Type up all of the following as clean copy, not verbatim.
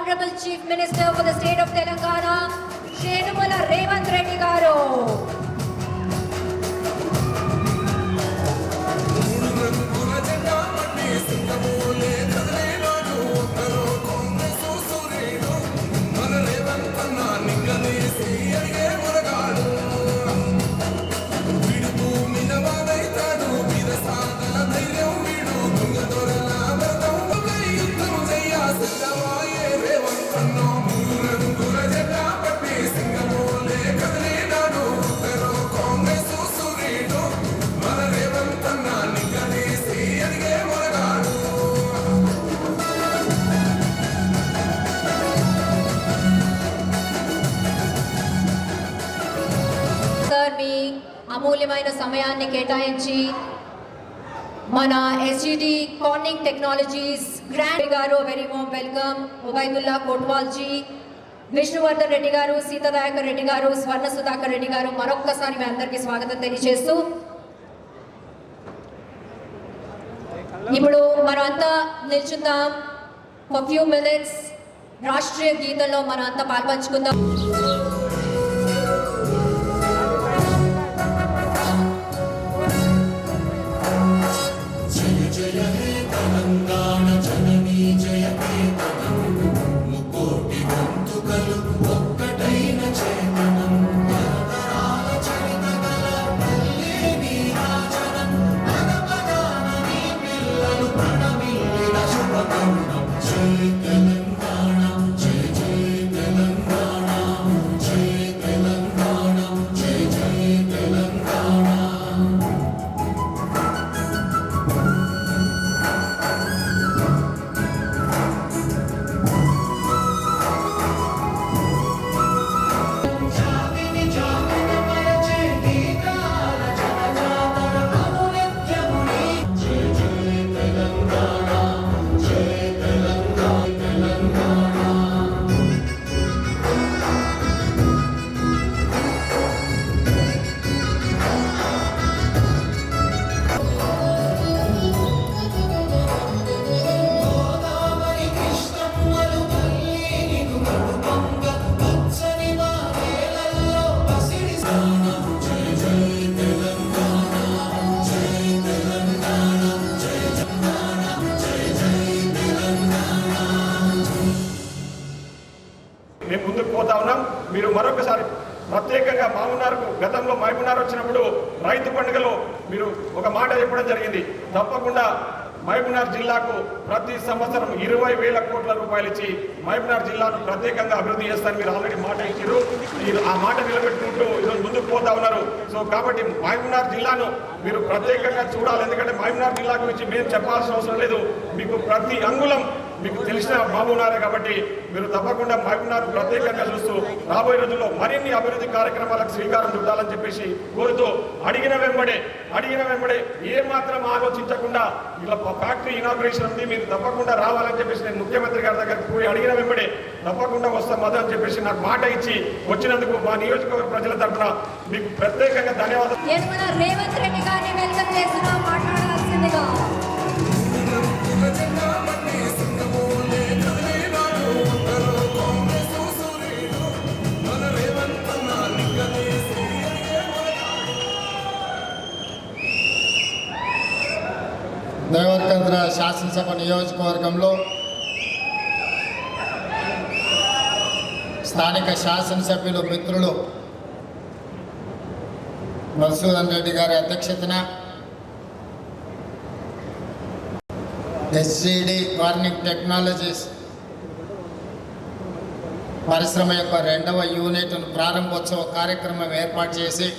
Honorable Chief Minister for the State of Telangana, Shri Yedamula Revanth Reddy Garu. మీ అమూల్యమైన సమయాన్ని కేటాయించి మన SGT Corning Technologies గ్రాండ్ గారు very warm welcome. Ubaidullah Kotwalji, Vishnuvardhan Reddy గారు, సీతాదయాకర్ రెడ్డి గారు, స్వర్ణ సుధాకర్ రెడ్డి గారు, మరొక్కసారి మీ అందరికీ స్వాగతం తెలియజేస్తూ ఇప్పుడు మనం అంతా నిల్చుందాం. ఫర్ ఫ్యూ మినిట్స్ రాష్ట్రీయ గీతంలో మనం అంతా పాల్పంచుకుందాం. మేము ముందుకు పోతా ఉన్నాం. మీరు మరొకసారి ప్రత్యేకంగా మహబూబ్నగర్కు గతంలో మహబూబ్నగర్ వచ్చినప్పుడు రైతు పండుగలో మీరు ఒక మాట చెప్పడం జరిగింది. తప్పకుండా మహబూబ్నగర్ జిల్లాకు ప్రతి సంవత్సరం 20,000 కోట్ల రూపాయలు ఇచ్చి మహబూబ్నగర్ జిల్లాను ప్రత్యేకంగా అభివృద్ధి చేస్తారని మీరు ఆల్రెడీ మాట ఇచ్చారు. మీరు ఆ మాట నిలబెట్టుకుంటూ ఈరోజు ముందుకు పోతా ఉన్నారు. సో కాబట్టి మహబూబ్నగర్ జిల్లాను మీరు ప్రత్యేకంగా చూడాలి. ఎందుకంటే మహబూబ్నగర్ జిల్లా గురించి మేము చెప్పాల్సిన అవసరం లేదు. మీకు ప్రతి అంగుళం మీకు తెలిసిన మహబూబ్నగర్ కాబట్టి మీరు తప్పకుండా మహబూబ్నగర్ ప్రత్యేకంగా చూస్తూ రాబోయే రోజుల్లో మరిన్ని అభివృద్ధి కార్యక్రమాలకు శ్రీకారం చుట్టాలని చెప్పేసి కోరుతూ అడిగిన వెంబడే ఏ మాత్రం ఆలోచించకుండా ఇలా ఫ్యాక్టరీ ఇనాగ్రేషన్ ఉంది, మీరు తప్పకుండా రావాలని చెప్పేసి నేను ముఖ్యమంత్రి గారి దగ్గరికి పోయి అడిగిన వెంబడే తప్పకుండా వస్తాం మద్దతు అని చెప్పేసి నాకు మాట ఇచ్చి వచ్చినందుకు మా నియోజకవర్గ ప్రజల తరఫున మీకు ప్రత్యేకంగా ధన్యవాదాలు. రేవంత్ రెడ్డి గారిని వెల్కమ్ చేస్తున్నా మాట్లాడాల్సిందిగా. దేవరకద్ర శాసనసభ నియోజకవర్గంలో స్థానిక శాసనసభ్యులు మిత్రులు మధుసూదన్ రెడ్డి గారి అధ్యక్షతన ఎస్జిటి కార్నింగ్ టెక్నాలజీస్ పరిశ్రమ యొక్క 2వ యూనిట్ను ప్రారంభోత్సవ కార్యక్రమం ఏర్పాటు చేసి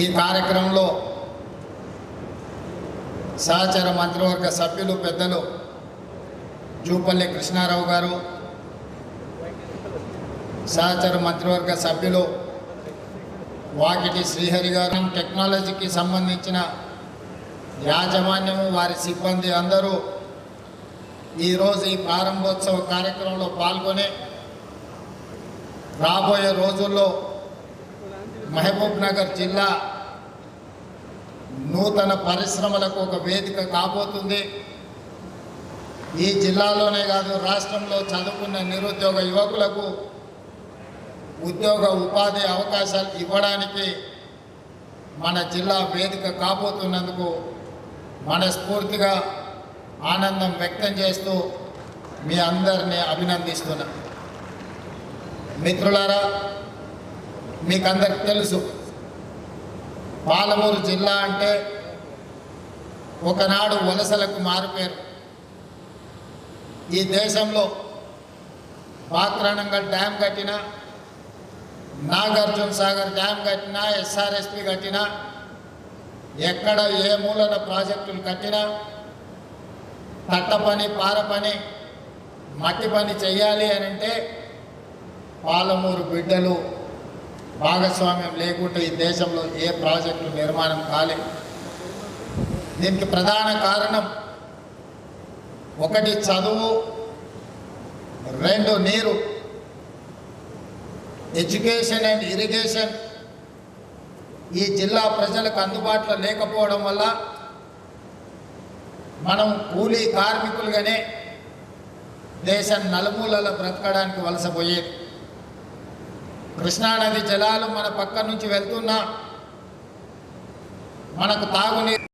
ఈ కార్యక్రమంలో సహచర మంత్రివర్గ సభ్యులు పెద్దలు జూపల్లి కృష్ణారావు గారు, సహచర మంత్రివర్గ సభ్యులు వాకిటి శ్రీహరి గారు, టెక్నాలజీకి సంబంధించిన యాజమాన్యము వారి సిబ్బంది అందరూ ఈరోజు ఈ ప్రారంభోత్సవ కార్యక్రమంలో పాల్గొని రాబోయే రోజుల్లో మహబూబ్నగర్ జిల్లా నూతన పరిశ్రమలకు ఒక వేదిక కాబోతుంది. ఈ జిల్లాలోనే కాదు రాష్ట్రంలో చదువుకున్న నిరుద్యోగ యువకులకు ఉద్యోగ ఉపాధి అవకాశాలు ఇవ్వడానికి మన జిల్లా వేదిక కాబోతున్నందుకు మనస్ఫూర్తిగా ఆనందం వ్యక్తం చేస్తూ మీ అందరినీ అభినందిస్తున్నా. మిత్రులారా, మీకందరికి తెలుసు పాలమూరు జిల్లా అంటే ఒకనాడు వలసలకు మారుపేరు. ఈ దేశంలో బాక్రానంగల్ డ్యామ్ కట్టినా, నాగార్జున సాగర్ డ్యామ్ కట్టినా, ఎస్ఆర్ఎస్పి కట్టినా, ఎక్కడ ఏ మూలన ప్రాజెక్టులు కట్టినా తట్ట పని, పార పని, మట్టి పని చెయ్యాలి అని అంటే పాలమూరు బిడ్డలు భాగస్వామ్యం లేకుంటే ఈ దేశంలో ఏ ప్రాజెక్టు నిర్మాణం కాలేదు. దీనికి ప్రధాన కారణం 1 చదువు, 2 నీరు. ఎడ్యుకేషన్ అండ్ ఇరిగేషన్ ఈ జిల్లా ప్రజలకు అందుబాటులో లేకపోవడం వల్ల మనం కూలీ కార్మికులుగానే దేశం నలుమూలల బ్రతకడానికి వలసపోయేది. కృష్ణానది జలాలు మన పక్క నుంచి వెళ్తున్నా మనకు తాగునీరు